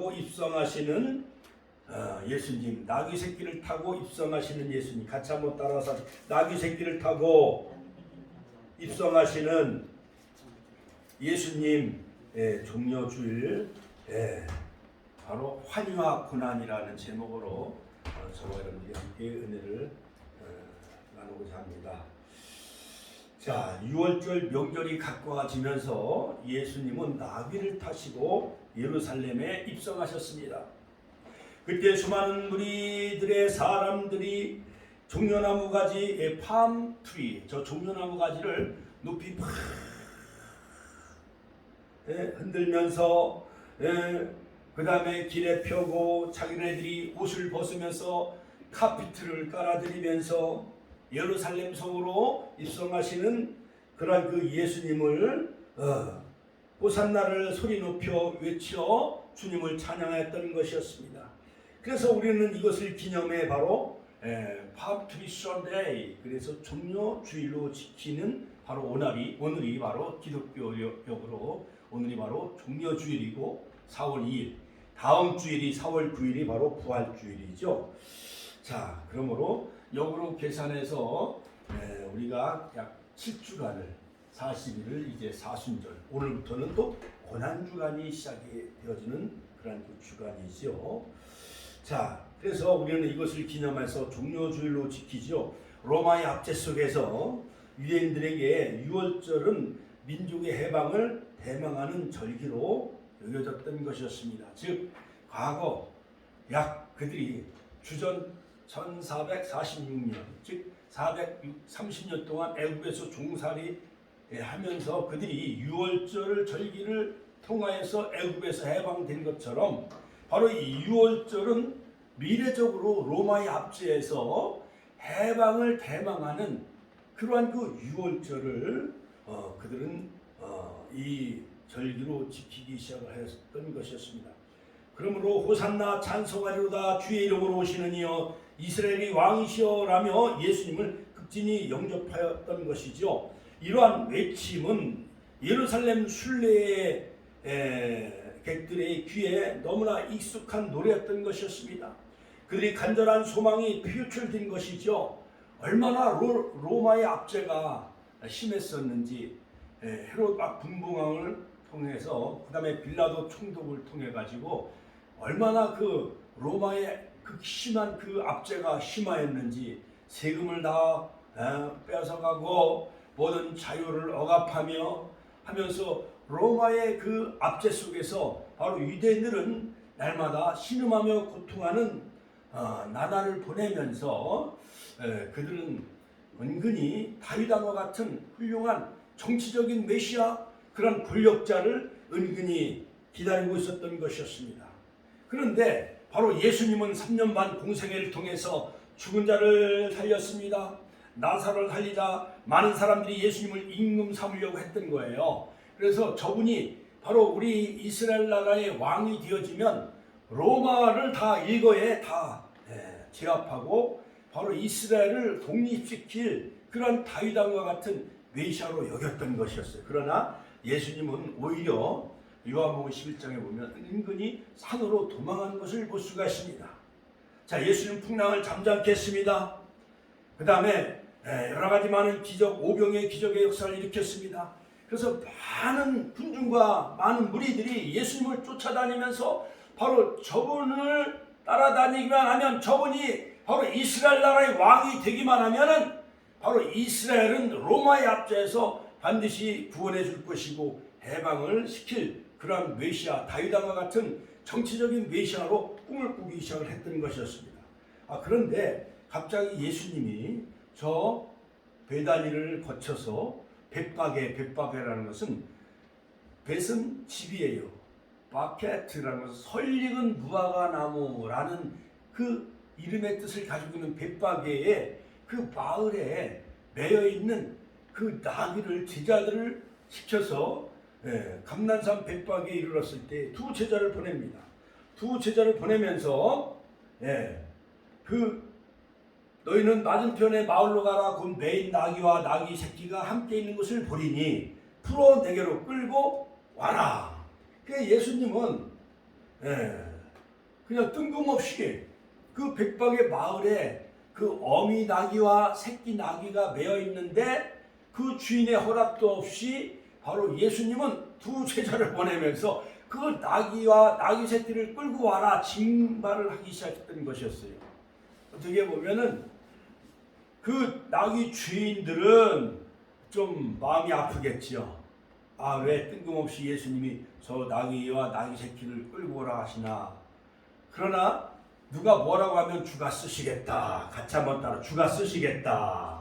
타고 입성하시는 예수님, 나귀 새끼를 타고 입성하시는 예수님, 같이 한번 따라서 나귀 새끼를 타고 입성하시는 예수님 종려주일 바로 환희와 고난이라는 제목으로 저와 여러분들이 함께 은혜를 나누고자 합니다. 자, 6월절 명절이 가까워지면서 예수님은 나귀를 타시고 예루살렘에 입성하셨습니다. 그때 수많은 무리들의 사람들이 종려나무 가지, 팜트리, 저 종려나무 가지를 높이 막 흔들면서 그 다음에 길에 펴고 자기네들이 옷을 벗으면서 카피트를 깔아드리면서 예루살렘 성으로 입성하시는 그러한 그 예수님을 호산나를 소리 높여 외쳐 주님을 찬양했던 것이었습니다. 그래서 우리는 이것을 기념해 바로 팜트리 선데이, 그래서 종려주일로 지키는 바로 오늘이 바로 기독교적으로 오늘이 바로 종려주일이고 4월 2일, 다음 주일이 4월 9일이 바로 부활주일이죠. 자, 그러므로 역으로 계산해서 우리가 약 7주간을 40일을 이제 사순절, 오늘부터는 또 고난주간이 시작이 되어지는 그런 그 주간이죠. 자, 그래서 우리는 이것을 기념해서 종려주일로 지키죠. 로마의 압제 속에서 유대인들에게 6월절은 민족의 해방을 대망하는 절기로 여겨졌던 것이었습니다. 즉 과거 약 그들이 주전 1446년, 즉 430년 동안 애국에서 종살이 하면서 그들이 6월절 절기를 통하여서 애국에서 해방된 것처럼 바로 이 6월절은 미래적으로 로마의 압제에서 해방을 대망하는 그러한 그 6월절을 그들은 이 절기로 지키기 시작을 했던 것이었습니다. 그러므로 호산나 찬송하리로다 주의 이름으로 오시는 이여 이스라엘의 왕이시여라며 예수님을 극진히 영접하였던 것이죠. 이러한 외침은 예루살렘 순례의 객들의 귀에 너무나 익숙한 노래였던 것이었습니다. 그들이 간절한 소망이 표출된 것이죠. 얼마나 로마의 압제가 심했었는지, 헤롯 분봉왕을 통해서 그 다음에 빌라도 총독을 통해 가지고 얼마나 그 로마의 극심한 그 압제가 심하였는지, 세금을 다 뺏어가고 모든 자유를 억압하며 하면서 로마의 그 압제 속에서 바로 유대인들은 날마다 신음하며 고통하는 나날을 보내면서 그들은 은근히 다윗왕과 같은 훌륭한 정치적인 메시아, 그런 권력자를 은근히 기다리고 있었던 것이었습니다. 그런데 바로 예수님은 3년 반 공생애를 통해서 죽은 자를 살렸습니다. 나사로를 살리자 많은 사람들이 예수님을 임금 삼으려고 했던 거예요. 그래서 저분이 바로 우리 이스라엘 나라의 왕이 되어지면 로마를 다 일거에 다 제압하고 바로 이스라엘을 독립시킬 그런 다윗왕과 같은 메시아로 여겼던 것이었어요. 그러나 예수님은 오히려 요한복음 11장에 보면 은근히 산으로 도망한 것을 볼 수가 있습니다. 자, 예수님 풍랑을 잠잠케 했습니다. 그 다음에 여러 가지 많은 기적, 오병의 기적의 역사를 일으켰습니다. 그래서 많은 군중과 많은 무리들이 예수님을 쫓아다니면서 바로 저분을 따라다니기만 하면, 저분이 바로 이스라엘 나라의 왕이 되기만 하면은 바로 이스라엘은 로마의 압제에서 반드시 구원해 줄 것이고 해방을 시킬 그러한 메시아, 다윗왕과 같은 정치적인 메시아로 꿈을 꾸기 시작을 했던 것이었습니다. 그런데 갑자기 예수님이 저 베다니를 거쳐서 벳바게라는 것은, 벳은 집이에요. 바케트라는 것은 설익은 무화과 나무라는 그 이름의 뜻을 가지고 있는 벳바게의 그 마을에 매여 있는 그 나귀를, 제자들을 시켜서 감난산 벳바게에 이르렀을 때 두 제자를 보냅니다. 두 제자를 보내면서 너희는 맞은편의 마을로 가라. 곧 매인 나귀와 나귀 새끼가 함께 있는 것을 보리니 풀어 내게로 끌고 와라. 그러니까 예수님은 그냥 뜬금없이 그 백박의 마을에 그 어미 나귀와 새끼 나귀가 매어 있는데 그 주인의 허락도 없이 바로 예수님은 두 제자를 보내면서 그 나귀와 나귀 새끼를 끌고 와라 징발을 하기 시작했던 것이었어요. 어떻게 보면은 그 나귀 주인들은 좀 마음이 아프겠지요. 아, 왜 뜬금없이 예수님이 저 나귀와 나귀 새끼를 끌고 오라 하시나. 그러나 누가 뭐라고 하면 주가 쓰시겠다. 같이 한번 따라 주가 쓰시겠다.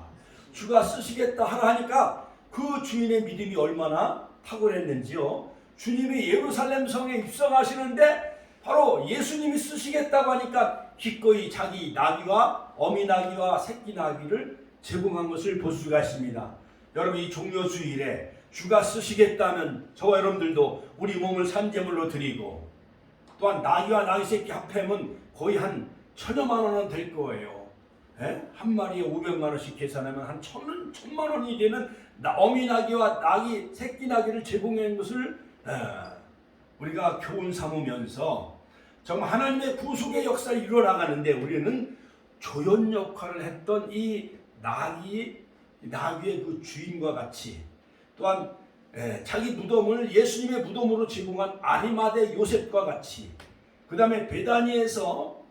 주가 쓰시겠다 하라 하니까 그 주인의 믿음이 얼마나 탁월했는지요. 주님이 예루살렘 성에 입성하시는데 바로 예수님이 쓰시겠다고 하니까 기꺼이 자기 나귀와 어미 나귀와 새끼 나귀를 제공한 것을 볼 수가 있습니다. 여러분, 이 종려주일에 주가 쓰시겠다면 저와 여러분들도 우리 몸을 산제물로 드리고, 또한 나귀와 나귀 새끼 합하면 거의 한 1,000여만 원은 될 거예요. 한 마리에 500만 원씩 계산하면 한 1,000만 원이 되는 어미 나귀와 나귀 새끼 나귀를 제공한 것을 우리가 교훈 삼으면서 정말 하나님의 구속의 역사를 이루어나가는데 우리는 조연 역할을 했던 이 나귀의 그 주인과 같이, 또한 자기 무덤을 예수님의 무덤으로 제공한 아리마대 요셉과 같이, 그 다음에 베다니에서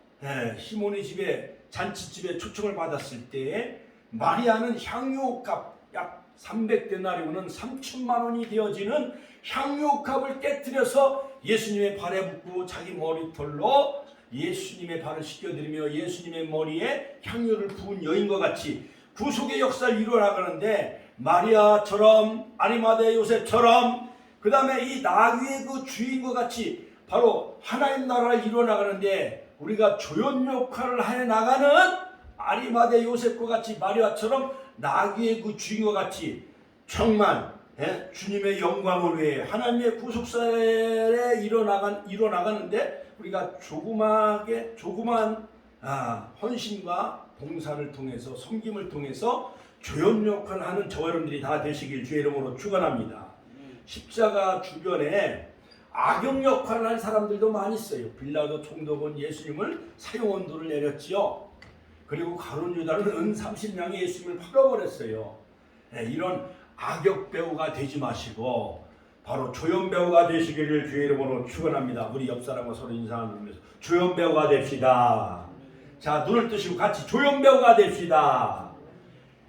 시몬의 집에 잔치집에 초청을 받았을 때 마리아는 향유값 약 300데나리온은 3천만 원이 되어지는 향유값을 깨뜨려서 예수님의 발에 붓고 자기 머리털로 예수님의 발을 씻겨드리며 예수님의 머리에 향유를 부은 여인과 같이 구속의 역사를 이루어나가는데, 마리아처럼 아리마대 요셉처럼 그 다음에 이 나귀의 그 주인과 같이 바로 하나님 나라를 이루어나가는데 우리가 조연 역할을 해나가는 아리마대 요셉과 같이 마리아처럼 나귀의 그 주인과 같이 정말 주님의 영광을 위해 하나님의 구속사에 이뤄나가는데 우리가 조그만 헌신과 봉사를 통해서 섬김을 통해서 조연 역할을 하는 저와 여러분들이 다 되시길 주의 이름으로 축원합니다. 십자가 주변에 악역 역할을 할 사람들도 많이 있어요. 빌라도 총독은 예수님을 사형언도를 내렸지요. 그리고 가룟 유다는 은 30냥에 예수님을 팔아버렸어요. 이런 악역 배우가 되지 마시고 바로 조연 배우가 되시기를 주의 이름으로 축원합니다. 우리 옆 사람과 서로 인사 나누면서 조연 배우가 됩시다. 자, 눈을 뜨시고 같이 조연 배우가 됩시다.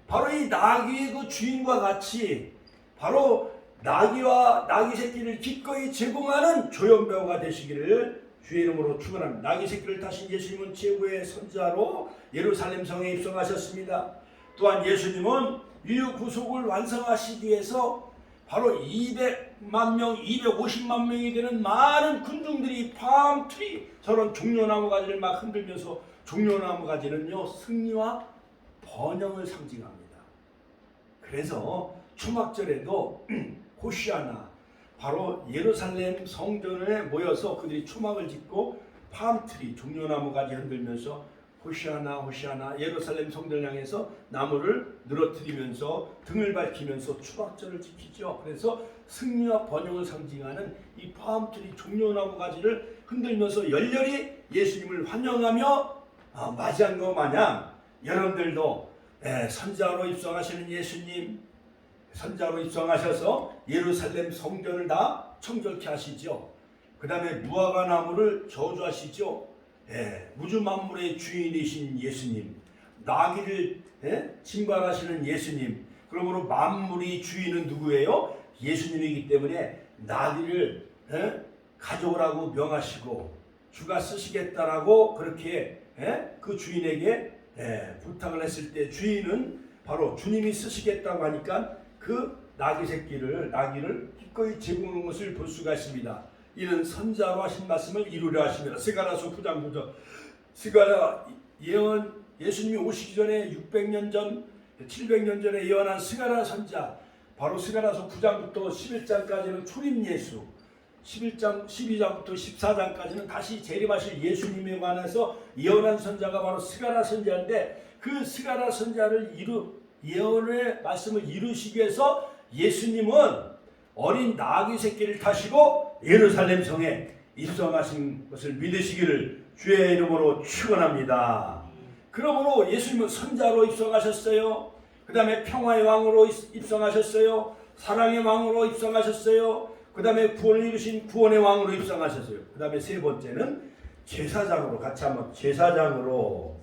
바로 이 나귀의 그 주인과 같이 바로 나귀와 나귀 새끼를 기꺼이 제공하는 조연 배우가 되시기를 주의 이름으로 축원합니다. 나귀 새끼를 타신 예수님은 최고의 선자로 예루살렘 성에 입성하셨습니다. 또한 예수님은 인류 구속을 완성하시기 위해서 바로 200만 명, 250만 명이 되는 많은 군중들이 팜트리 저런 종려나무 가지를 막 흔들면서, 종려나무 가지는요 승리와 번영을 상징합니다. 그래서 초막절에도 호시아나, 바로 예루살렘 성전에 모여서 그들이 초막을 짓고 팜트리 종려나무 가지 흔들면서 호시아나 호시아나 예루살렘 성전을 향해서 나무를 늘어뜨리면서 등을 밝히면서 초막절을 지키죠. 그래서 승리와 번영을 상징하는 이 팜트리 종려나무 가지를 흔들면서 열렬히 예수님을 환영하며 맞이한 것 마냥 여러분들도 선자로 입성하시는 예수님, 선자로 입성하셔서 예루살렘 성전을 다 청결케 하시죠. 그 다음에 무화과 나무를 저주하시죠. 우주 만물의 주인이신 예수님, 나귀를 징발하시는 예수님. 그러므로 만물이 주인은 누구예요? 예수님이기 때문에 나귀를 가져오라고 명하시고 주가 쓰시겠다라고 그렇게 그 주인에게 부탁을 했을 때 주인은 바로 주님이 쓰시겠다고 하니까 그 나귀를 기꺼이 제공한 것을 볼 수가 있습니다. 이는 선자로 하신 말씀을 이루려 하십니다. 스가랴서 9장 9절. 스가랴 예언, 예수님이 오시기 전에 600년 전, 700년 전에 예언한 스가랴 선자, 바로 스가랴서 9장부터 11장까지는 초림 예수, 12장부터 14장까지는 다시 재림하실 예수님에 관해서 예언한 선자가 바로 스가랴 선자인데, 그 스가랴 선자를 예언의 말씀을 이루시기 위해서 예수님은 어린 나귀 새끼를 타시고 예루살렘 성에 입성하신 것을 믿으시기를 주의 이름으로 축원합니다. 그러므로 예수님은 선자로 입성하셨어요. 그 다음에 평화의 왕으로 입성하셨어요. 사랑의 왕으로 입성하셨어요. 그 다음에 구원을 이루신 구원의 왕으로 입성하셨어요. 그 다음에 세 번째는 제사장으로, 같이 한번 제사장으로,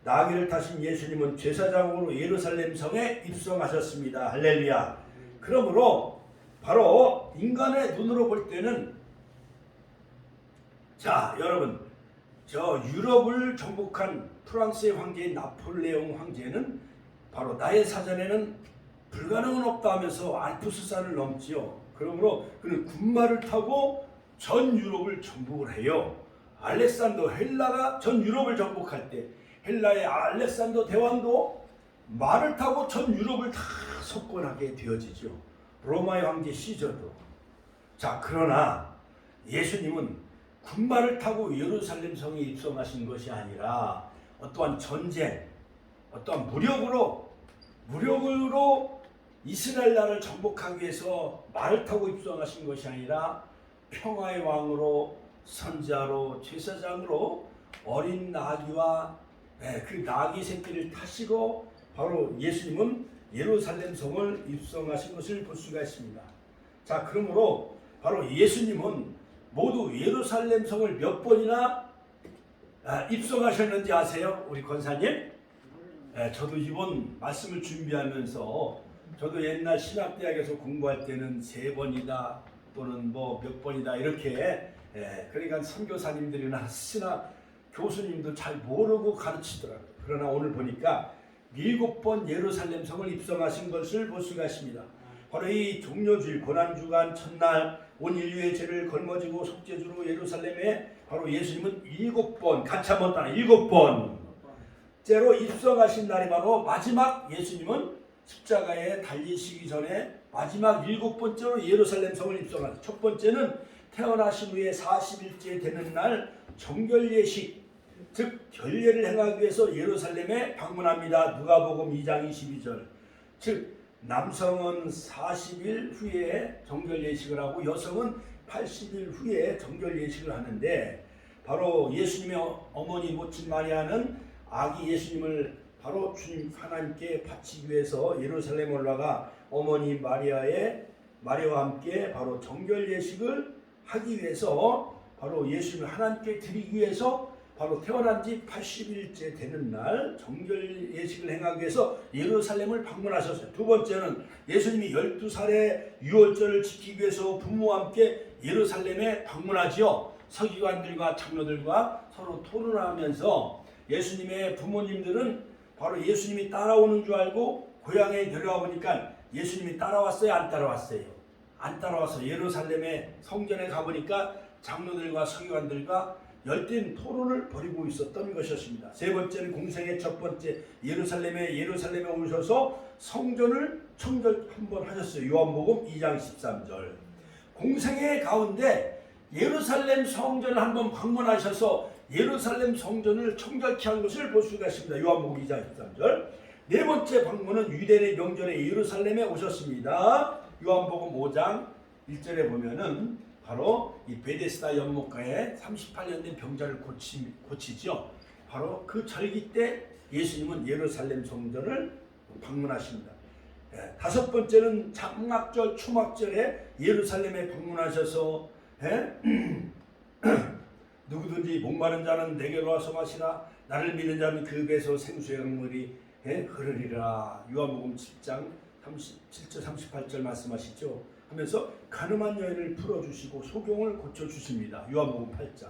나귀를 타신 예수님은 제사장으로 예루살렘 성에 입성하셨습니다. 할렐루야. 그러므로 바로 인간의 눈으로 볼 때는, 자 여러분, 저 유럽을 정복한 프랑스의 황제인 나폴레옹 황제는 바로 나의 사전에는 불가능은 없다 하면서 알프스산을 넘지요. 그러므로 그는 군마를 타고 전 유럽을 정복을 해요. 알렉산더, 헬라가 전 유럽을 정복할 때 헬라의 알렉산더 대왕도 말을 타고 전 유럽을 다 석권하게 되어지죠. 로마의 황제 시저도. 자, 그러나 예수님은 군마를 타고 예루살렘 성에 입성하신 것이 아니라 어떠한 전쟁, 어떠한 무력으로 이스라엘 나라를 정복하기 위해서 말을 타고 입성하신 것이 아니라 평화의 왕으로, 선자로, 제사장으로 어린 나귀와 그 나귀 새끼를 타시고 바로 예수님은 예루살렘 성을 입성하신 것을 볼 수가 있습니다. 자, 그러므로 바로 예수님은 모두 예루살렘 성을 몇 번이나 입성하셨는지 아세요? 우리 권사님? 저도 이번 말씀을 준비하면서 저도 옛날 신학대학에서 공부할 때는 3번이다 또는 뭐 몇 번이다 이렇게, 그러니까 선교사님들이나 신학 교수님도 잘 모르고 가르치더라고요. 그러나 오늘 보니까 7번 예루살렘 성을 입성하신 것을 볼 수가 있습니다. 바로 이 종려주일 고난주간 첫날 온 인류의 죄를 걸머지고 속죄주로 예루살렘에 바로 예수님은 7번, 같이 한번 따라 7번째로 입성하신 날이 바로 마지막, 예수님은 십자가에 달리시기 전에 마지막 7번째로 예루살렘 성을 입성하셨어요. 첫 번째는 태어나신 후에 40일째 되는 날 정결예식, 즉 결례를 행하기 위해서 예루살렘에 방문합니다. 누가복음 2장 22절. 즉 남성은 40일 후에 정결예식을 하고 여성은 80일 후에 정결예식을 하는데, 바로 예수님의 어머니 모친 마리아는 아기 예수님을 바로 주님 하나님께 바치기 위해서 예루살렘 올라가 어머니 마리아와 함께 바로 정결예식을 하기 위해서, 바로 예수님을 하나님께 드리기 위해서 바로 태어난 지 80일째 되는 날 정결예식을 행하기 위해서 예루살렘을 방문하셨어요. 두 번째는 예수님이 12살의 유월절을 지키기 위해서 부모와 함께 예루살렘에 방문하지요. 서기관들과 장로들과 서로 토론하면서 예수님의 부모님들은 바로 예수님이 따라오는 줄 알고 고향에 내려와 보니까 예수님이 따라왔어요? 안 따라왔어요? 안 따라와서 예루살렘의 성전에 가보니까 장로들과 서기관들과 열띤 토론을 벌이고 있었던 것이었습니다. 세 번째는 공생의 첫 번째 예루살렘에 오셔서 성전을 청결 한번 하셨어요. 요한복음 2장 13절. 공생의 가운데 예루살렘 성전을 한번 방문하셔서 예루살렘 성전을 청결케 한 것을 볼 수가 있습니다. 요한복음 2장 13절. 네 번째 방문은 유대인의 명절에 예루살렘에 오셨습니다. 요한복음 5장 1절에 보면은 바로 이 베데스다 연못가에 38년 된 병자를 고치죠. 바로 그 절기 때 예수님은 예루살렘 성전을 방문하십니다. 다섯 번째는 장막절, 추막절에 예루살렘에 방문하셔서 누구든지 목마른 자는 내게로 와서 마시라, 나를 믿는 자는 그 배에서 생수의 강물이 흐르리라. 요한복음 7장 37절 38절 말씀하시죠. 하면서 가늠한 여인을 풀어주시고 소경을 고쳐주십니다. 요한복음 8장.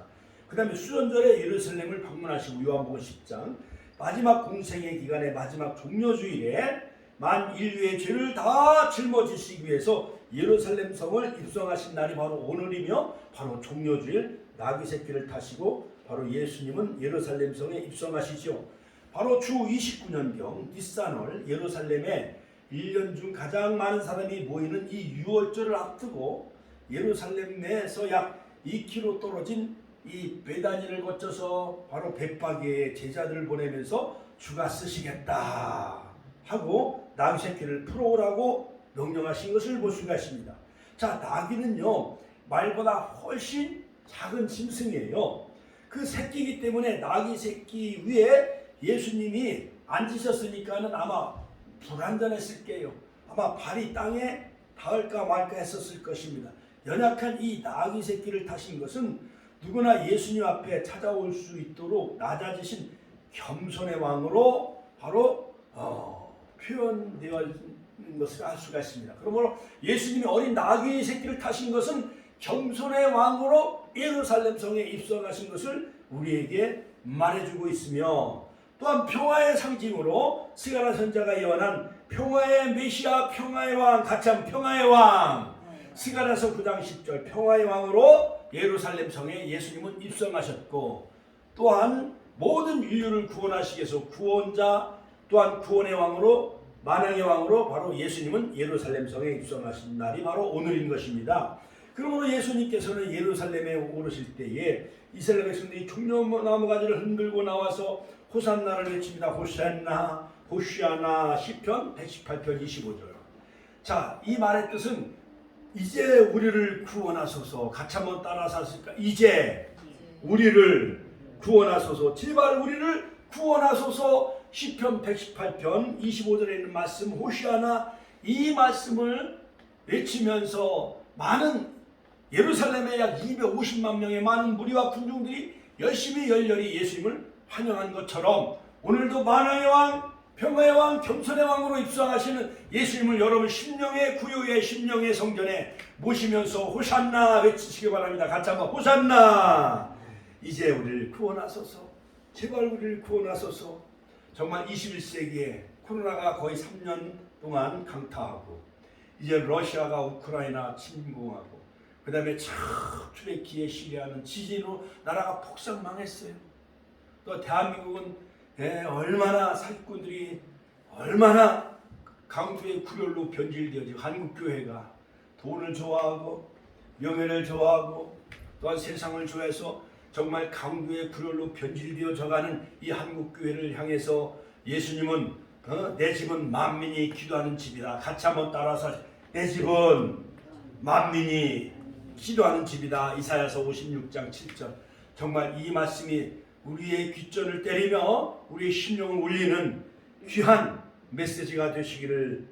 그 다음에 수련절에 예루살렘을 방문하시고 요한복음 10장. 마지막 공생의 기간에 마지막 종려주일에 만 인류의 죄를 다 짊어지시기 위해서 예루살렘 성을 입성하신 날이 바로 오늘이며, 바로 종려주일 나귀 새끼를 타시고 바로 예수님은 예루살렘 성에 입성하시죠. 바로 주 29년경 니산월 예루살렘에 1년 중 가장 많은 사람이 모이는 이 유월절을 앞두고 예루살렘 내에서 약 2km 떨어진 이 베다니를 거쳐서 바로 벳바게의 제자들을 보내면서 주가 쓰시겠다 하고 나귀 새끼를 풀어오라고 명령하신 것을 볼 수가 있습니다. 자, 나귀는요 말보다 훨씬 작은 짐승이에요. 그 새끼이기 때문에 나귀 새끼 위에 예수님이 앉으셨으니까는 아마 불안전했을 게요. 아마 발이 땅에 닿을까 말까 했었을 것입니다. 연약한 이 나귀 새끼를 타신 것은 누구나 예수님 앞에 찾아올 수 있도록 낮아지신 겸손의 왕으로 바로 표현되어 있는 것을 알 수가 있습니다. 그러므로 예수님이 어린 나귀 새끼를 타신 것은 겸손의 왕으로 예루살렘 성에 입성하신 것을 우리에게 말해주고 있으며, 또한 평화의 상징으로 스가랴 선지자가 예언한 평화의 메시아, 평화의 왕, 가참 평화의 왕, 스가랴서 9장 10절 평화의 왕으로 예루살렘 성에 예수님은 입성하셨고, 또한 모든 인류를 구원하시기 위해서 구원자, 또한 구원의 왕으로 만왕의 왕으로 바로 예수님은 예루살렘 성에 입성하신 날이 바로 오늘인 것입니다. 그러므로 예수님께서는 예루살렘에 오르실 때에 이스라엘 백성들이 종려나무 가지를 흔들고 나와서 호산나를 외칩니다. 호산나, 호시아나. 시편 118편 25절. 자, 이 말의 뜻은 이제 우리를 구원하소서. 같이 한번 따라서 하실까? 이제 우리를 구원하소서. 제발 우리를 구원하소서. 시편 118편 25절에 있는 말씀 호시아나, 이 말씀을 외치면서 많은 예루살렘에 약 250만 명의 많은 무리와 군중들이 열심히 열렬히 예수님을 환영한 것처럼 오늘도 만왕의 왕, 평화의 왕, 겸손의 왕으로 입성하시는 예수님을 여러분 심령의 구유의 심령의 성전에 모시면서 호산나 외치시기 바랍니다. 같이 한번 호산나. 이제 우리를 구원하소서. 제발 우리를 구원하소서. 정말 21세기에 코로나가 거의 3년 동안 강타하고, 이제 러시아가 우크라이나 침공하고, 그 다음에 튀르키예 시리아는 지진으로 나라가 폭삭 망했어요. 또 대한민국은 얼마나 사기꾼들이 얼마나 강도의 구렬로 변질되어지고, 한국교회가 돈을 좋아하고 명예를 좋아하고 또한 세상을 좋아해서 정말 강도의 구렬로 변질되어져가는 이 한국교회를 향해서 예수님은 내 집은 만민이 기도하는 집이다. 같이 한번 따라서 내 집은 만민이 기도하는 집이다. 이사야서 56장 7절. 정말 이 말씀이 우리의 귓전을 때리며 우리의 심령을 울리는 귀한 메시지가 되시기를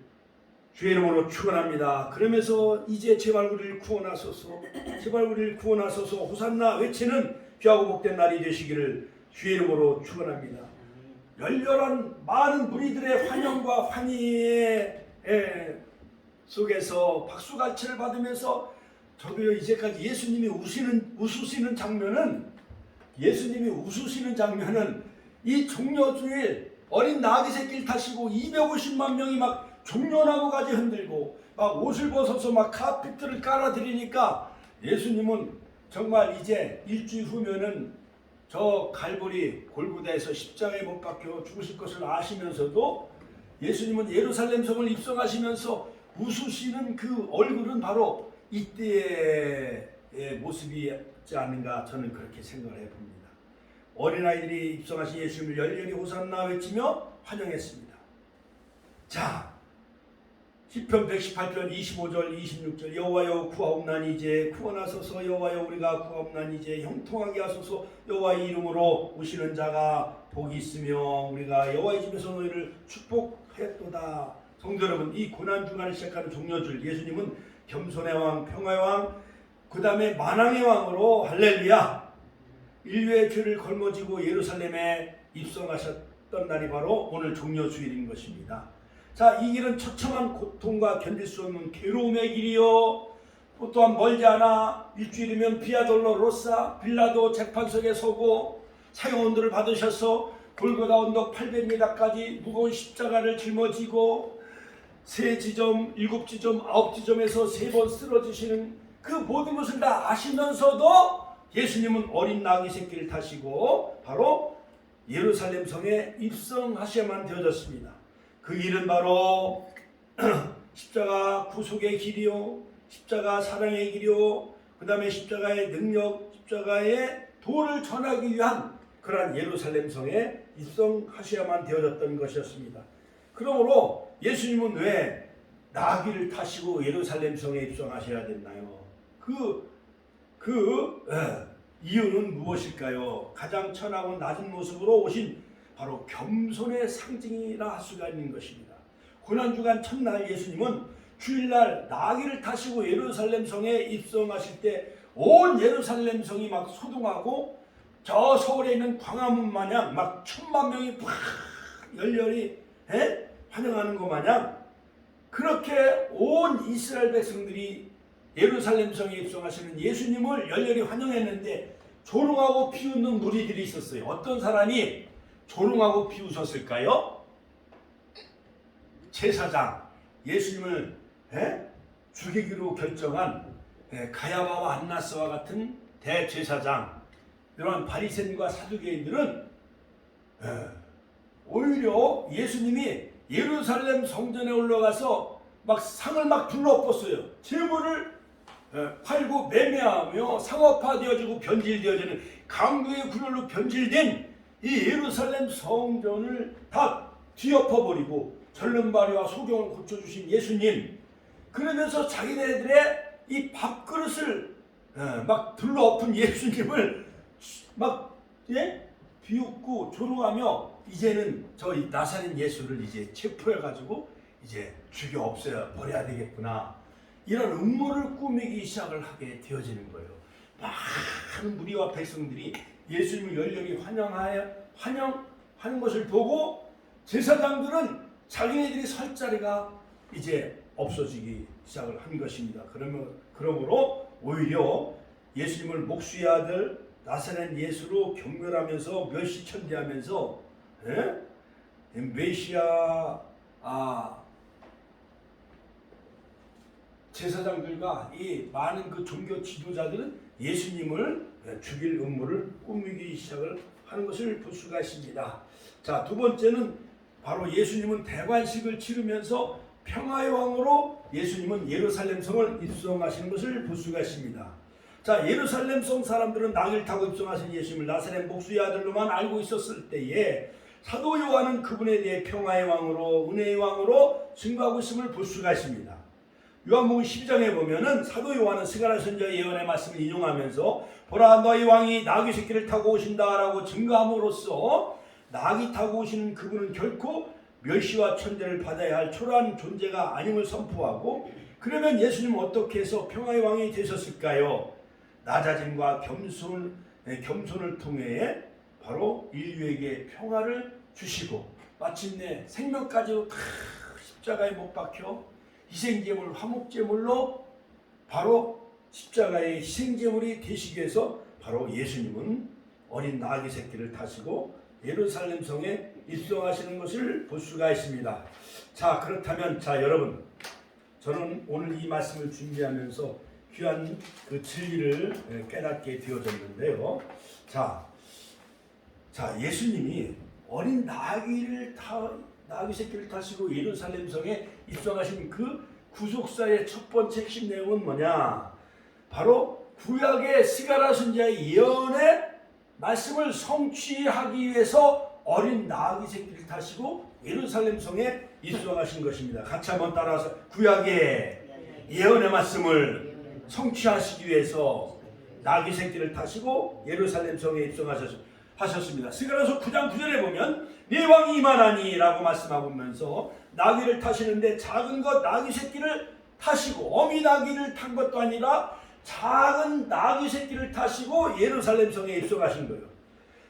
주의 이름으로 축원합니다. 그러면서 이제 제발 우리를 구원하소서, 제발 우리를 구원하소서 호산나 외치는 귀하고 복된 날이 되시기를 주의 이름으로 축원합니다. 열렬한 많은 무리들의 환영과 환희의 속에서 박수갈채를 받으면서, 저도요 이제까지 예수님이 웃으시는 장면은 이 종려주일 어린 나귀 새끼를 타시고 250만 명이 막 종려나무 가지 흔들고 막 옷을 벗어서 막 카피트를 깔아드리니까, 예수님은 정말 이제 일주일 후면은 저 갈보리 골고다에서 십자가에 못 박혀 죽으실 것을 아시면서도 예수님은 예루살렘 성을 입성하시면서 웃으시는 그 얼굴은 바로 이때의 모습이지 않는가, 저는 그렇게 생각을 해봅니다. 어린아이들이 입성하신 예수님을 열렬히 호산나 외치며 환영했습니다. 자, 시편 118편 25절 26절 여호와여 구하옵나니 이제 구원하소서. 여호와여 우리가 구하옵나니 이제 형통하게 하소서. 여호와의 이름으로 오시는 자가 복이 있으며 우리가 여호와의 집에서 너희를 축복했도다. 성도 여러분, 이 고난 중간에 시작하는 종려줄 예수님은 겸손의 왕, 평화의 왕, 그 다음에 만왕의 왕으로 할렐루야 인류의 죄를 걸머지고 예루살렘에 입성하셨던 날이 바로 오늘 종려주일인 것입니다. 자, 이 길은 처참한 고통과 견딜 수 없는 괴로움의 길이요, 또한 멀지 않아 일주일이면 비아돌로 로사 빌라도 재판석에 서고 사형원들을 받으셔서 골고다 언덕 800m까지 무거운 십자가를 짊어지고 3지점, 7지점, 9지점에서 3번 쓰러지시는 그 모든 것을 다 아시면서도 예수님은 어린 나귀 새끼를 타시고 바로 예루살렘 성에 입성하셔야만 되어졌습니다. 그 길은 바로 십자가 구속의 길이요, 십자가 사랑의 길이요, 그 다음에 십자가의 능력, 십자가의 도를 전하기 위한 그러한 예루살렘 성에 입성하셔야만 되어졌던 것이었습니다. 그러므로 예수님은 왜 나귀를 타시고 예루살렘 성에 입성하셔야 됐나요? 그 이유는 무엇일까요? 가장 천하고 낮은 모습으로 오신 바로 겸손의 상징이라 할 수가 있는 것입니다. 고난주간 첫날 예수님은 주일날 나귀를 타시고 예루살렘 성에 입성하실 때 온 예루살렘 성이 막 소동하고 저 서울에 있는 광화문 마냥 막 1000만 명이 팍 열렬히 환영하는 것 마냥 그렇게 온 이스라엘 백성들이 예루살렘 성에 입성하시는 예수님을 열렬히 환영했는데 조롱하고 비웃는 무리들이 있었어요. 어떤 사람이 조롱하고 비웃었을까요? 제사장, 예수님을 죽이기로 결정한 가야바와 안나스와 같은 대제사장, 이런 바리새인과 사두개인들은 오히려 예수님이 예루살렘 성전에 올라가서 막 상을 막 둘러엎었어요. 재물을 팔고 매매하며 상업화되어지고 변질되어지는 강도의 군열로 변질된 이 예루살렘 성전을 다 뒤엎어버리고 절름발이와 소경을 고쳐주신 예수님, 그러면서 자기네들의 이 밥그릇을 막 둘러엎은 예수님을 막 비웃고 조롱하며 이제는 저 나사렛 예수를 이제 체포해가지고 이제 죽여 없애야 버려야 되겠구나, 이런 음모를 꾸미기 시작을 하게 되어지는 거예요. 많은 무리와 백성들이 예수님을 열렬히 환영하는 것을 보고 제사장들은 자기네들이 설 자리가 이제 없어지기 시작을 한 것입니다. 그러므로 오히려 예수님을 목수의 아들 나사렛 예수로 경멸하면서 멸시천대하면서 메시아 제사장들과 이 많은 그 종교 지도자들은 예수님을 죽일 음모를 꾸미기 시작을 하는 것을 볼 수가 있습니다. 자, 두 번째는 바로 예수님은 대관식을 치르면서 평화의 왕으로 예수님은 예루살렘 성을 입성하시는 것을 볼 수가 있습니다. 자, 예루살렘 성 사람들은 나귀를 타고 입성하신 예수님을 나사렛 목수의 아들로만 알고 있었을 때에 사도 요한은 그분에 대해 평화의 왕으로 은혜의 왕으로 증거하고 있음을 볼 수가 있습니다. 요한복음 12장에 보면은 사도 요한은 스가랴 선지자의 예언의 말씀을 인용하면서 보라 너희 왕이 나귀 새끼를 타고 오신다라고 증거함으로써 나귀 타고 오시는 그분은 결코 멸시와 천대를 받아야 할 초라한 존재가 아님을 선포하고, 그러면 예수님은 어떻게 해서 평화의 왕이 되셨을까요? 낮아짐과 겸손을 통해 바로 인류에게 평화를 주시고 마침내 생명까지도 다 십자가에 못 박혀 희생제물 화목제물로 바로 십자가의 희생제물이 되시기 위해서 바로 예수님은 어린 나귀 새끼를 타시고 예루살렘 성에 입성하시는 것을 볼 수가 있습니다. 자, 그렇다면 여러분, 저는 오늘 이 말씀을 준비하면서 귀한 그 진리를 깨닫게 되어졌는데요. 자, 예수님이 어린 나귀 새끼를 타시고 예루살렘 성에 입성하신 그 구속사의 첫 번째 핵심 내용은 뭐냐? 바로 구약의 스가랴 선지자의 예언의 말씀을 성취하기 위해서 어린 나귀 새끼를 타시고 예루살렘 성에 입성하신 것입니다. 같이 한번 따라서 구약의 예언의 말씀을 성취하시기 위해서 나귀 새끼를 타시고 예루살렘 성에 입성하셨습니다. 스가랴서 9장 9절에 보면 네 왕이 임하나니 라고 말씀하면서 나귀를 타시는데 작은 것 나귀 새끼를 타시고 어미 나귀를 탄 것도 아니라 작은 나귀 새끼를 타시고 예루살렘 성에 입성하신 거예요.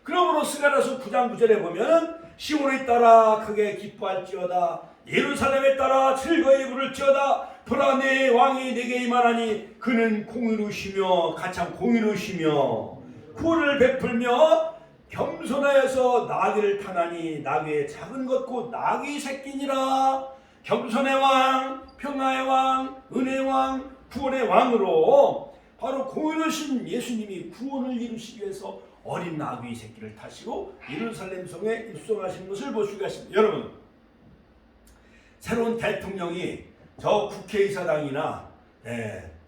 그러므로 스가랴서 9장 9절에 보면 시온에 따라 크게 기뻐할지어다 예루살렘에 따라 즐거이 부를지어다 보라 내 왕이 내게 임하나니 그는 공의로우시며 가참 공의로우시며 구원을 베풀며 겸손하여서 나귀를 타나니 나귀의 작은 것 곧 나귀 새끼니라. 겸손의 왕, 평화의 왕, 은혜의 왕, 구원의 왕으로 바로 공의로우신 예수님이 구원을 이루시기 위해서 어린 나귀 새끼를 타시고 예루살렘 성에 입성하신 것을 볼 수가 있습니다. 여러분, 새로운 대통령이 저 국회의사당이나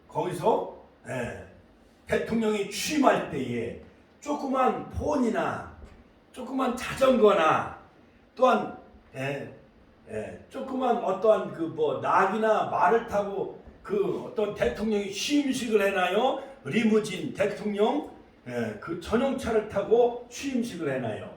거기서 대통령이 취임할 때에 조그만 폰이나 조그만 자전거나 또한 조그만 어떠한 나귀나 말을 타고 그 어떤 대통령이 취임식을 해나요? 리무진 대통령 그 전용차를 타고 취임식을 해놔요.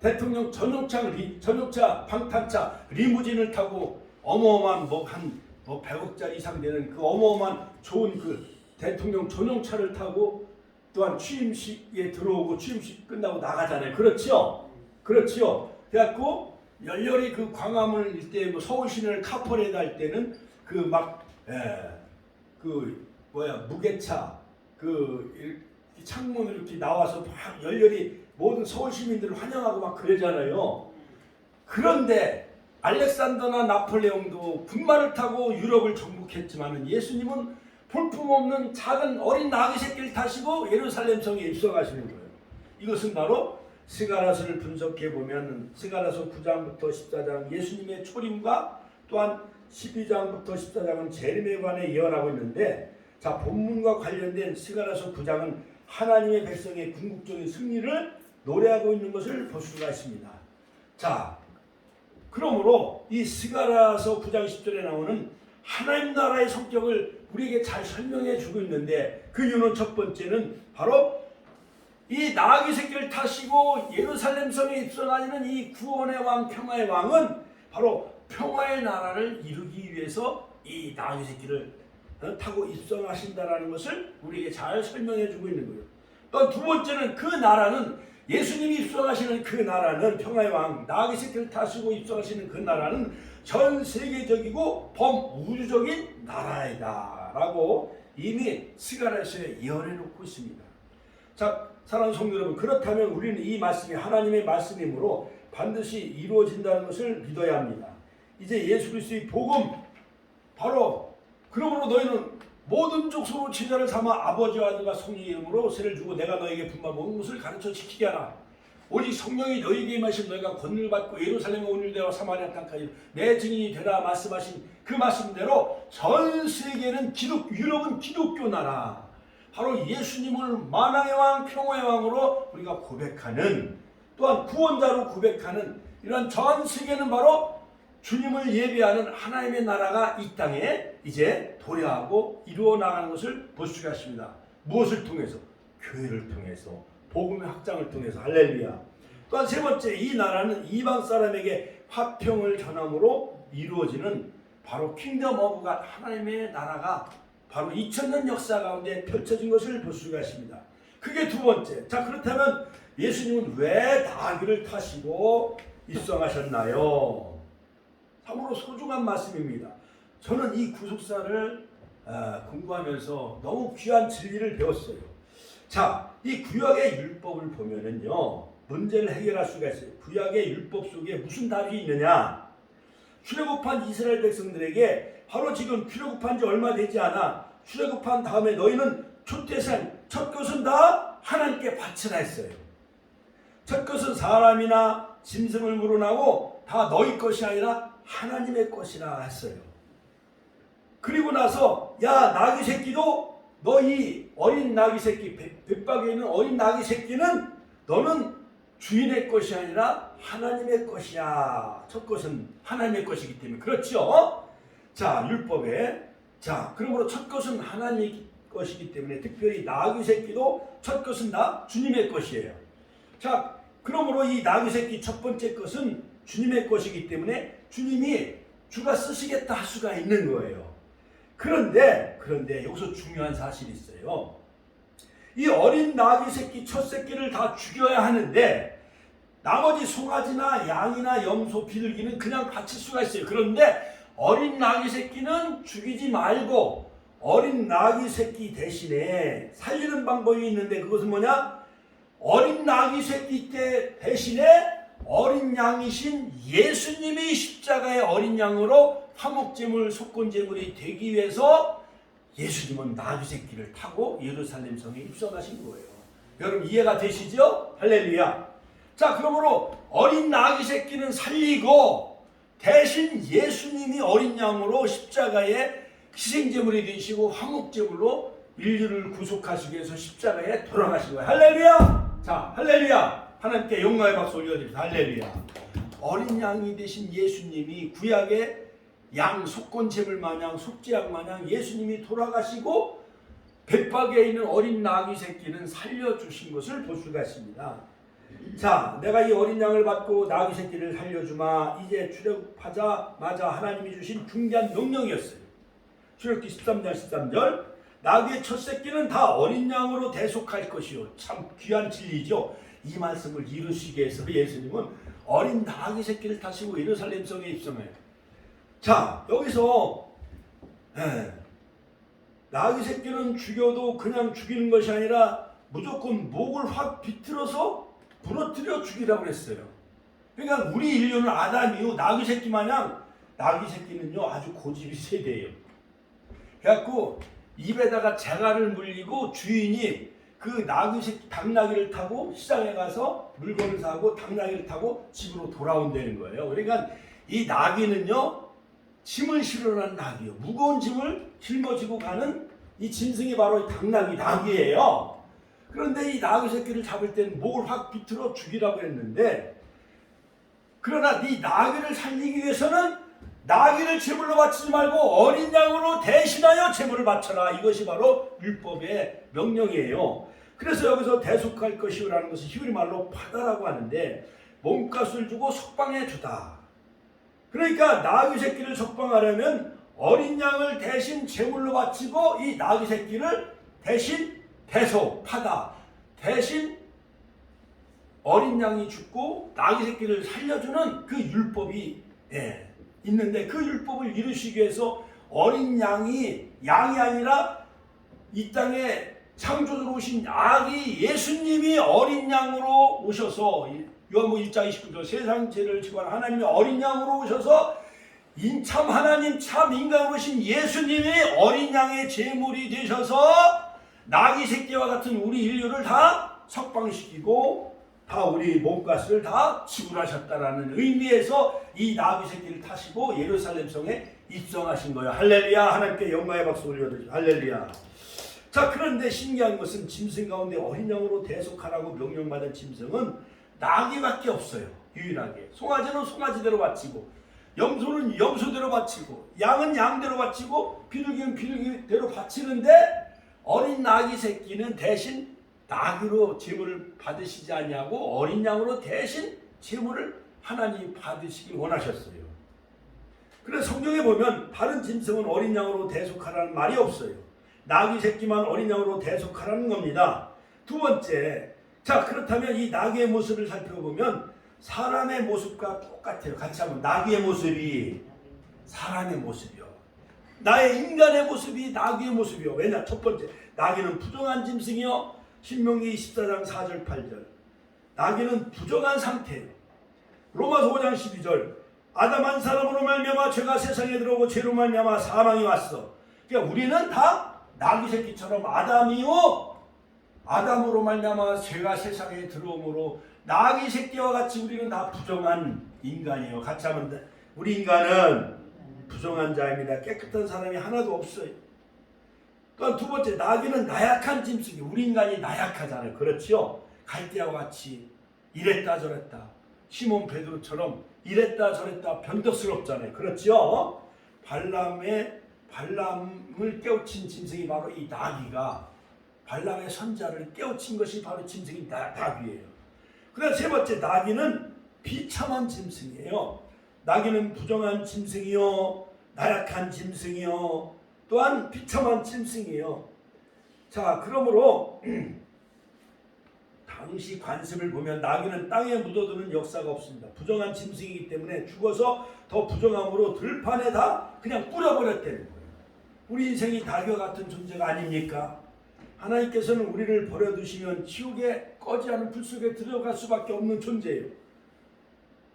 대통령 전용차 방탄차 리무진을 타고 어마어마한 한 100억짜리 이상 되는 그 어마어마한 좋은 그 대통령 전용차를 타고 또한 취임식에 들어오고 취임식 끝나고 나가잖아요. 그렇죠? 그렇죠. 그래갖고 열렬히 그 광화문 일대 서울 시내를 카퍼레이드 할 때는 무게차 창문을 이렇게 나와서 막 열렬히 모든 서울 시민들을 환영하고 막 그러잖아요. 그런데 알렉산더나 나폴레옹도 군마를 타고 유럽을 정복했지만은 예수님은 볼품없는 작은 어린 나귀 새끼를 타시고 예루살렘 성에 입성하시는 거예요. 이것은 바로 스가랴서를 분석해 보면 스가랴서 9장부터 14장 예수님의 초림과 또한 12장부터 14장은 재림에 관해 예언하고 있는데, 자, 본문과 관련된 스가랴서 9장은 하나님의 백성의 궁극적인 승리를 노래하고 있는 것을 볼 수가 있습니다. 자, 그러므로 이 스가랴서 9장 10절에 나오는 하나님 나라의 성격을 우리에게 잘 설명해 주고 있는데, 그 이유는 첫 번째는 바로 이 나귀 새끼를 타시고 예루살렘 성에 입성하는 이 구원의 왕, 평화의 왕은 바로 평화의 나라를 이루기 위해서 이 나귀 새끼를 타고 입성하신다라는 것을 우리에게 잘 설명해 주고 있는 거예요. 또 두 번째는 그 나라는 예수님이 입성하시는 그 나라는 평화의 왕, 나귀 새끼를 타시고 입성하시는 그 나라는 전 세계적이고 범우주적인 나라이다라고 이미 스가랴서에 예언해 놓고 있습니다. 자, 사랑하는 성도 여러분, 그렇다면 우리는 이 말씀이 하나님의 말씀이므로 반드시 이루어진다는 것을 믿어야 합니다. 이제 예수 그리스도의 복음, 바로 그러므로 너희는 모든 족속으로 제자를 삼아 아버지와 아들과 성령의 이름으로 세를 주고 내가 너에게 분만 모든 것을 가르쳐 지키게 하라. 오직 성령이 너희에게 임하시면 너희가 권능을 받고 예루살렘과 온 유대와 사마리아 땅까지 내 증인이 되라 말씀하신 그 말씀대로 전 세계는 유럽은 기독교 나라, 바로 예수님을 만왕의 왕, 평화의 왕으로 우리가 고백하는, 또한 구원자로 고백하는 이런 전 세계는 바로 주님을 예배하는 하나님의 나라가 이 땅에 이제 도래하고 이루어 나가는 것을 볼 수가 있습니다. 무엇을 통해서? 교회를 통해서, 복음의 확장을 통해서. 할렐루야. 또한 세 번째, 이 나라는 이방 사람에게 화평을 전함으로 이루어지는 바로 킹덤 오브 갓, 하나님의 나라가 바로 2000년 역사 가운데 펼쳐진 것을 볼 수가 있습니다. 그게 두 번째. 자, 그렇다면 예수님은 왜 나귀를 타시고 입성하셨나요? 참으로 소중한 말씀입니다. 저는 이 구속사를 공부하면서 너무 귀한 진리를 배웠어요. 자, 이 구약의 율법을 보면은요, 문제를 해결할 수가 있어요. 구약의 율법 속에 무슨 답이 있느냐? 출애굽한 이스라엘 백성들에게 바로 지금 출애굽한 지 얼마 되지 않아 출애굽한 다음에 너희는 초태생 첫 것은 다 하나님께 바치라 했어요. 첫 것은 사람이나 짐승을 물어나고 다 너희 것이 아니라 하나님의 것이라 했어요. 그리고 나서 야, 나귀 새끼도 너희 어린 나귀 새끼, 뱃박에 있는 어린 나귀 새끼는 너는 주인의 것이 아니라 하나님의 것이야. 첫 것은 하나님의 것이기 때문에. 그렇죠? 자, 율법에, 자, 그러므로 첫 것은 하나님의 것이기 때문에 특별히 나귀 새끼도 첫 것은 다 주님의 것이에요. 자, 그러므로 이 나귀 새끼 첫 번째 것은 주님의 것이기 때문에 주님이 주가 쓰시겠다 할 수가 있는 거예요. 그런데 여기서 중요한 사실이 있어요. 이 어린 나귀 새끼 첫 새끼를 다 죽여야 하는데 나머지 송아지나 양이나 염소, 비둘기는 그냥 바칠 수가 있어요. 그런데 어린 나귀 새끼는 죽이지 말고 어린 나귀 새끼 대신에 살리는 방법이 있는데, 그것은 뭐냐? 어린 나귀 새끼 때 대신에 어린 양이신 예수님이 십자가의 어린 양으로 화목제물, 속건제물이 되기 위해서 예수님은 나귀 새끼를 타고 예루살렘 성에 입성하신 거예요. 여러분 이해가 되시죠? 할렐루야. 자, 그러므로 어린 나귀 새끼는 살리고 대신 예수님이 어린 양으로 십자가의 희생제물이 되시고 화목제물로 인류를 구속하시기 위해서 십자가에 돌아가신 거예요. 할렐루야. 자, 할렐루야. 하나님께 영광의 박수 올려드립니다. 할렐루야. 어린 양이 되신 예수님이 구약의 양 속건제물 마냥, 속죄양 마냥 예수님이 돌아가시고 벳박에 있는 어린 나귀 새끼는 살려주신 것을 볼 수가 있습니다. 자, 내가 이 어린 양을 받고 나귀 새끼를 살려주마. 이제 출애굽하자마자 하나님이 주신 중대한 명령이었어요. 출애굽기 13장 13절 나귀의 첫 새끼는 다 어린 양으로 대속할 것이요. 참 귀한 진리죠. 이 말씀을 이루시기 위해서 예수님은 어린 나귀 새끼를 타시고 예루살렘 성에 입성해요. 자, 여기서 나귀 새끼는 죽여도 그냥 죽이는 것이 아니라 무조건 목을 확 비틀어서 부러뜨려 죽이라고 했어요. 그러니까 우리 인류는 아담 이후 나귀 새끼 마냥 나귀 새끼는요 아주 고집이 세대예요. 그래갖고 입에다가 재갈을 물리고 주인이 그 나귀 새끼 당나귀를 타고 시장에 가서 물건을 사고 당나귀를 타고 집으로 돌아온다는 거예요. 그러니까 이 나귀는요 짐을 실어라는 나귀예요. 무거운 짐을 짊어지고 가는 이 짐승이 바로 이 나귀예요. 그런데 이 나귀 새끼를 잡을 때는 목을 확 비틀어 죽이라고 했는데, 그러나 이 나귀를 살리기 위해서는 나귀를 제물로 바치지 말고 어린 양으로 대신하여 제물을 바쳐라. 이것이 바로 율법의 명령이에요. 그래서 여기서 대속할 것이라는 것은 히브리 말로 파다라고 하는데 몸값을 주고 석방해 주다. 그러니까 나귀 새끼를 석방하려면 어린 양을 대신 제물로 바치고 이 나귀 새끼를 대신 대속하다. 대신 어린 양이 죽고 나귀 새끼를 살려주는 그 율법이 있는데, 그 율법을 이루시기 위해서 어린 양이 아니라 이 땅에 창조주로 오신 아기 예수님이 어린 양으로 오셔서, 요한복음 1장 29절 세상 죄를 지고 하나님이 어린 양으로 오셔서 참 하나님 참 인간으로 오신 예수님이 어린 양의 제물이 되셔서 나귀 새끼와 같은 우리 인류를 다 석방시키고 다 우리 몸값을 다 지불하셨다라는 의미에서 이 나귀 새끼를 타시고 예루살렘 성에 입성하신 거예요. 할렐루야. 하나님께 영광의 박수 올려드리죠. 할렐루야. 자, 그런데 신기한 것은 짐승 가운데 어린 양으로 대속하라고 명령받은 짐승은 나귀밖에 없어요. 유일하게. 송아지는 송아지대로 바치고, 염소는 염소대로 바치고, 양은 양대로 바치고, 비둘기는 비둘기대로 바치는데 어린 나귀 새끼는 대신 나귀로 제물을 받으시지 않냐고 어린 양으로 대신 제물을 하나님이 받으시길 원하셨어요. 그래서 성경에 보면 다른 짐승은 어린 양으로 대속하라는 말이 없어요. 나귀 새끼만 어린 양으로 대속하라는 겁니다. 두 번째, 자, 그렇다면 이 나귀의 모습을 살펴보면 사람의 모습과 똑같아요. 같이 한번. 나귀의 모습이 사람의 모습이요. 나의 인간의 모습이 나귀의 모습이요. 왜냐? 첫 번째, 나귀는 부정한 짐승이요. 신명기 24장 4절 8절. 나귀는 부정한 상태예요. 로마서 5장 12절. 아담 한 사람으로 말미암아 죄가 세상에 들어오고 죄로 말미암아 사망이 왔어. 그러니까 우리는 다 나귀 새끼처럼 아담이요. 아담으로 말미암아 죄가 세상에 들어오므로 나귀 새끼와 같이 우리는 다 부정한 인간이에요. 같이 하면 우리 인간은 부정한 자입니다. 깨끗한 사람이 하나도 없어요. 또한 두 번째, 나귀는 나약한 짐승이, 우리 인간이 나약하잖아요. 그렇죠? 갈대와 같이 이랬다 저랬다, 시몬 베드로처럼 이랬다 저랬다 변덕스럽잖아요. 그렇죠? 발람을 깨우친 짐승이 바로 이 나귀가, 발람의 선자를 깨우친 것이 바로 짐승이 나귀예요. 그다음 세 번째, 나귀는 비참한 짐승이에요. 나귀는 부정한 짐승이요, 나약한 짐승이요, 또한 비참한 짐승이에요. 자, 그러므로 당시 관습을 보면 나귀는 땅에 묻어두는 역사가 없습니다. 부정한 짐승이기 때문에 죽어서 더 부정함으로 들판에 다 그냥 뿌려버렸다는 거예요. 우리 인생이 닭과 같은 존재가 아닙니까? 하나님께서는 우리를 버려두시면 지옥에 꺼지 않은 불 속에 들어갈 수밖에 없는 존재예요.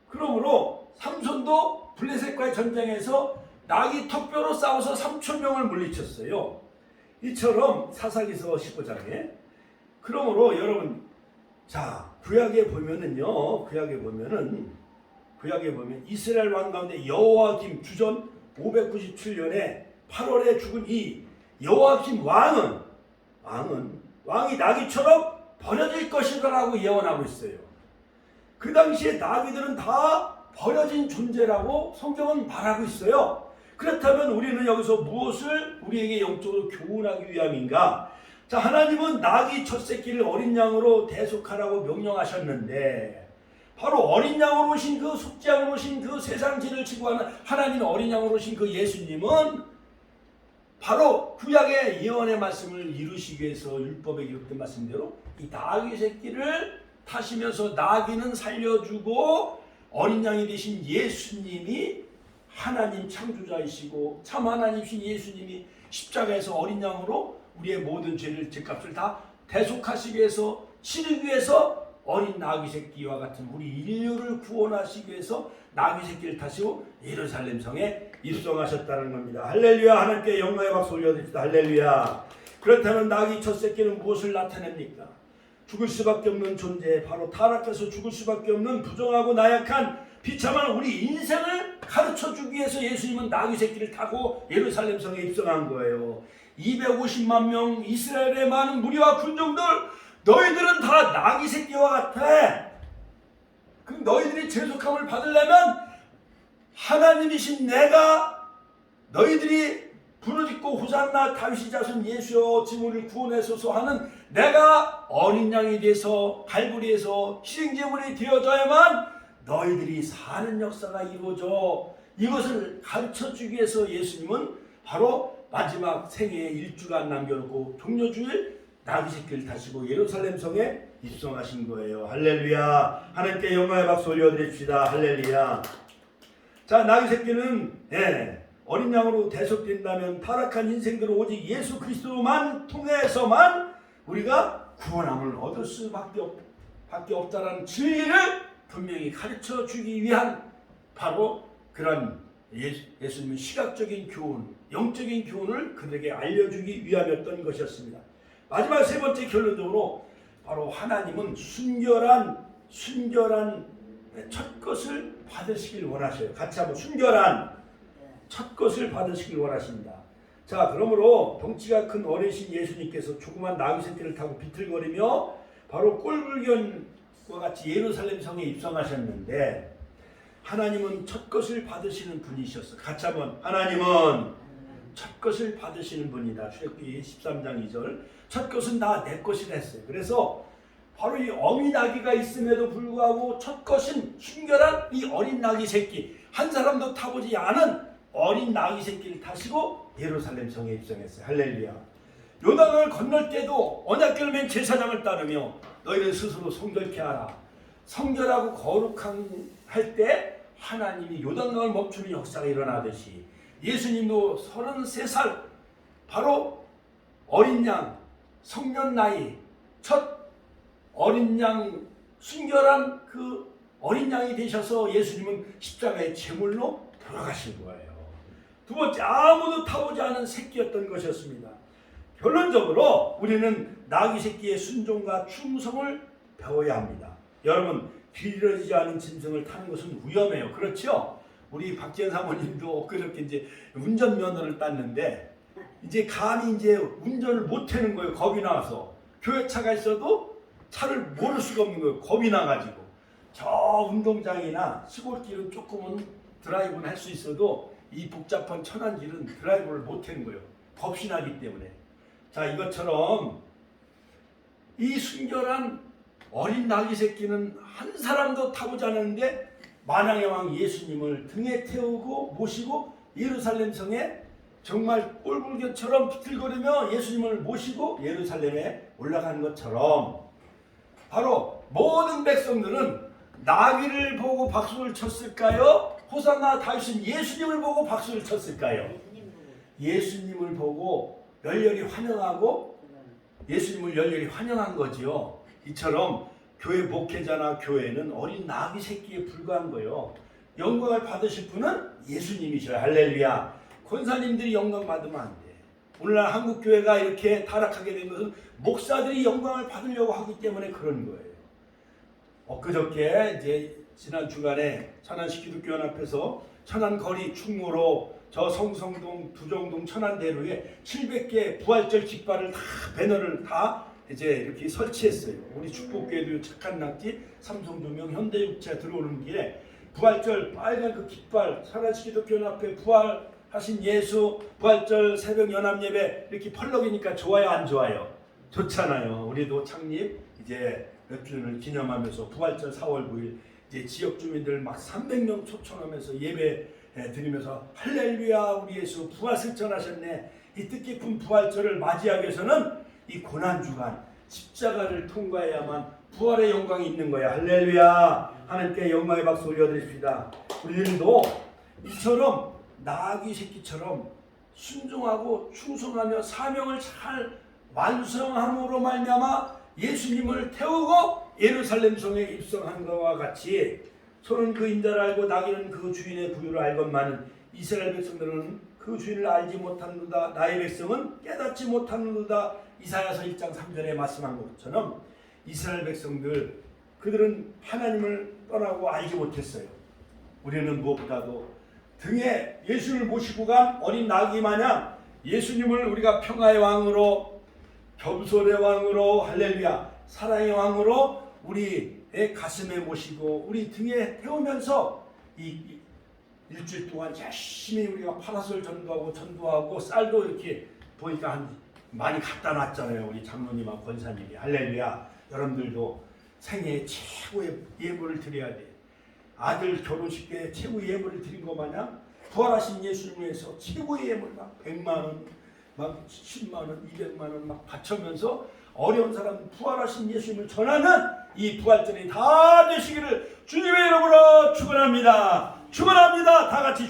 그러므로 삼손도 블레셋과의 전쟁에서 나귀 턱뼈로 싸워서 3,000명을 물리쳤어요. 이처럼 사사기서 15장에. 그러므로 여러분, 자, 구약에 보면 이스라엘 왕 가운데 여호야김 주전 597년에 8월에 죽은 이 여호야김 왕이 나귀처럼 버려질 것이라고 예언하고 있어요. 그 당시에 나귀들은 다 버려진 존재라고 성경은 말하고 있어요. 그렇다면 우리는 여기서 무엇을 우리에게 영적으로 교훈하기 위함인가? 자, 하나님은 나귀 첫 새끼를 어린 양으로 대속하라고 명령하셨는데 바로 어린 양으로 오신 그 속죄양으로 오신 그 세상 죄를 지고 하는 하나님의 어린 양으로 오신 그 예수님은 바로 구약의 예언의 말씀을 이루시기 위해서 율법에 기록된 말씀대로 이 나귀 새끼를 타시면서 나귀는 살려주고 어린 양이 되신 예수님이 하나님 창조자이시고 참 하나님이신 예수님이 십자가에서 어린 양으로 우리의 모든 죄를 죄값을 다 대속하시기 위해서 치르기 위해서 어린 나귀 새끼와 같은 우리 인류를 구원하시기 위해서 나귀 새끼를 타시고 예루살렘 성에 입성하셨다는 겁니다. 할렐루야. 하나님께 영광의 박수 올려드립시다. 할렐루야. 그렇다면 나귀 첫 새끼는 무엇을 나타냅니까? 죽을 수밖에 없는 존재, 바로 타락해서 죽을 수밖에 없는 부정하고 나약한 비참한 우리 인생을 가르쳐주기 위해서 예수님은 나귀 새끼를 타고 예루살렘 성에 입성한 거예요. 250만 명 이스라엘의 많은 무리와 군종들, 너희들은 다 나귀 새끼와 같아. 그럼 너희들이 죄속함을 받으려면 하나님이신 내가 너희들이 부르짖고 호산나 다윗의 자손 예수여 지금 우리를 구원하소서 하는 내가 어린 양이 돼서 갈보리에서 희생제물이 되어져야만 너희들이 사는 역사가 이루어져. 이것을 가르쳐주기 위해서 예수님은 바로 마지막 생애에 1주간 남겨놓고 종려주일 나귀 새끼를 타시고 예루살렘 성에 입성하신 거예요. 할렐루야. 하나님께 영광의 박수 올려드립시다. 할렐루야. 자, 나귀 새끼는 어린 양으로 대속된다면 타락한 인생들은 오직 예수 그리스도만 통해서만 우리가 구원함을 얻을 수밖에 없다라는 진리를 분명히 가르쳐 주기 위한 바로 그런 예수님의 시각적인 교훈, 영적인 교훈을 그들에게 알려주기 위함이었던 것이었습니다. 마지막 세 번째 결론적으로 바로 하나님은 순결한 첫 것을 받으시길 원하셔요. 같이 한번 순결한 첫 것을 받으시길 원하십니다. 자, 그러므로 덩치가 큰 어리신 예수님께서 조그만 나귀 새끼를 타고 비틀거리며 바로 꼴불견과 같이 예루살렘 성에 입성하셨는데 하나님은 첫 것을 받으시는 분이셨어. 같이 한번 하나님은 첫 것을 받으시는 분이다. 출애굽기 13장 2절. 첫 것은 다 내 것이라 했어요. 그래서 바로 이 어미 나귀가 있음에도 불구하고 첫 것은 순결한 이 어린 나귀 새끼, 한 사람도 타보지 않은 어린 나귀 새끼를 타시고 예루살렘 성에 입성했어요. 할렐루야. 요단강을 건널 때도 언약궤를 맨 제사장을 따르며 너희는 스스로 성결케 하라. 성결하고 거룩한 할 때 하나님이 요단강을 멈추는 역사가 일어나듯이 예수님도 33살 바로 어린 양 성년 나이 첫 어린 양 순결한 그 어린 양이 되셔서 예수님은 십자가의 제물로 돌아가신 거예요. 두 번째, 아무도 타보지 않은 새끼였던 것이었습니다. 결론적으로 우리는 나귀 새끼의 순종과 충성을 배워야 합니다. 여러분, 길어지지 않은 짐승을 타는 것은 위험해요. 그렇죠? 우리 박지현 사모님도 그렇게 이제 운전면허를 땄는데 이제 감히 이제 운전을 못 하는 거예요. 겁이 나서. 교회 차가 있어도 차를 모를 수가 없는 거예요. 겁이 나가지고. 저 운동장이나 시골길은 조금은 드라이브는 할 수 있어도 이 복잡한 천안길은 드라이브를 못 하는 거예요. 겁이 나기 때문에. 자, 이것처럼 이 순결한 어린 나귀 새끼는 한 사람도 타보지 않았는데 만왕의 왕 예수님을 등에 태우고 모시고 예루살렘 성에 정말 꼴불견처럼 비틀거리며 예수님을 모시고 예루살렘에 올라간 것처럼 바로 모든 백성들은 나귀를 보고 박수를 쳤을까요? 호산나 다윗은 예수님을 보고 박수를 쳤을까요? 예수님을 보고 열렬히 환영하고 예수님을 열렬히 환영한 거지요. 이처럼 교회 목회자나 교회는 어린 나귀 새끼에 불과한 거예요. 영광을 받으실 분은 예수님이셔요. 할렐루야. 권사님들이 영광 받으면 안 돼. 오늘날 한국 교회가 이렇게 타락하게 된 것은 목사들이 영광을 받으려고 하기 때문에 그런 거예요. 엊그저께 이제 지난 주간에 천안시 기독교연합에서 천안 거리 충무로 저 성성동, 두정동, 천안대로에 700개 부활절 깃발을 다 배너를 다 이제 이렇게 설치했어요. 우리 축복교회도 착한 낙지, 삼성조명, 현대육차 들어오는 길에 부활절 빨간 그 깃발, 천안시 기독교연합회 부활 하신 예수 부활절 새벽 연합 예배 이렇게 펄럭이니까 좋아요, 안 좋아요? 좋잖아요. 우리도 창립 이제 몇 주년을 기념하면서 부활절 4월 9일 이제 지역 주민들 막 300명 초청하면서 예배 드리면서 할렐루야 우리 예수 부활 승천하셨네. 이 뜻깊은 부활절을 맞이하기 위해서는 이 고난 주간 십자가를 통과해야만 부활의 영광이 있는 거야. 할렐루야. 하나님께 영광의 박수 올려드립시다. 우리들도 이처럼 나아기 새끼처럼 순종하고 충성하며 사명을 잘 완성함으로 말미암아 예수님을 태우고 예루살렘 성에 입성한 것과 같이 소는 그 인자를 알고 나귀는 그 주인의 부유를 알건만은 이스라엘 백성들은 그 주인을 알지 못하는도다. 나의 백성은 깨닫지 못하는도다. 이사야서 1장 3절에 말씀한 것처럼 이스라엘 백성들 그들은 하나님을 떠나고 알지 못했어요. 우리는 무엇보다도 등에 예수를 모시고 간 어린 나귀 마냥 예수님을 우리가 평화의 왕으로 겸손의 왕으로 할렐루야 사랑의 왕으로 우리의 가슴에 모시고 우리 등에 태우면서 이 일주일 동안 열심히 우리가 파라솔 전도하고 쌀도 이렇게 보니까 많이 갖다 놨잖아요. 우리 장로님하고 권사님이. 할렐루야. 여러분들도 생애 최고의 예물을 드려야 돼. 아들 결혼식 때 최고의 예물을 드린 것 마냥 부활하신 예수님을 위해서 최고의 예물 막 100만 원, 막 10만 원, 200만 원 막 바쳐면서 어려운 사람 부활하신 예수님을 전하는 이 부활절이 다 되시기를 주님의 이름으로 축원합니다. 축원합니다. 다 같이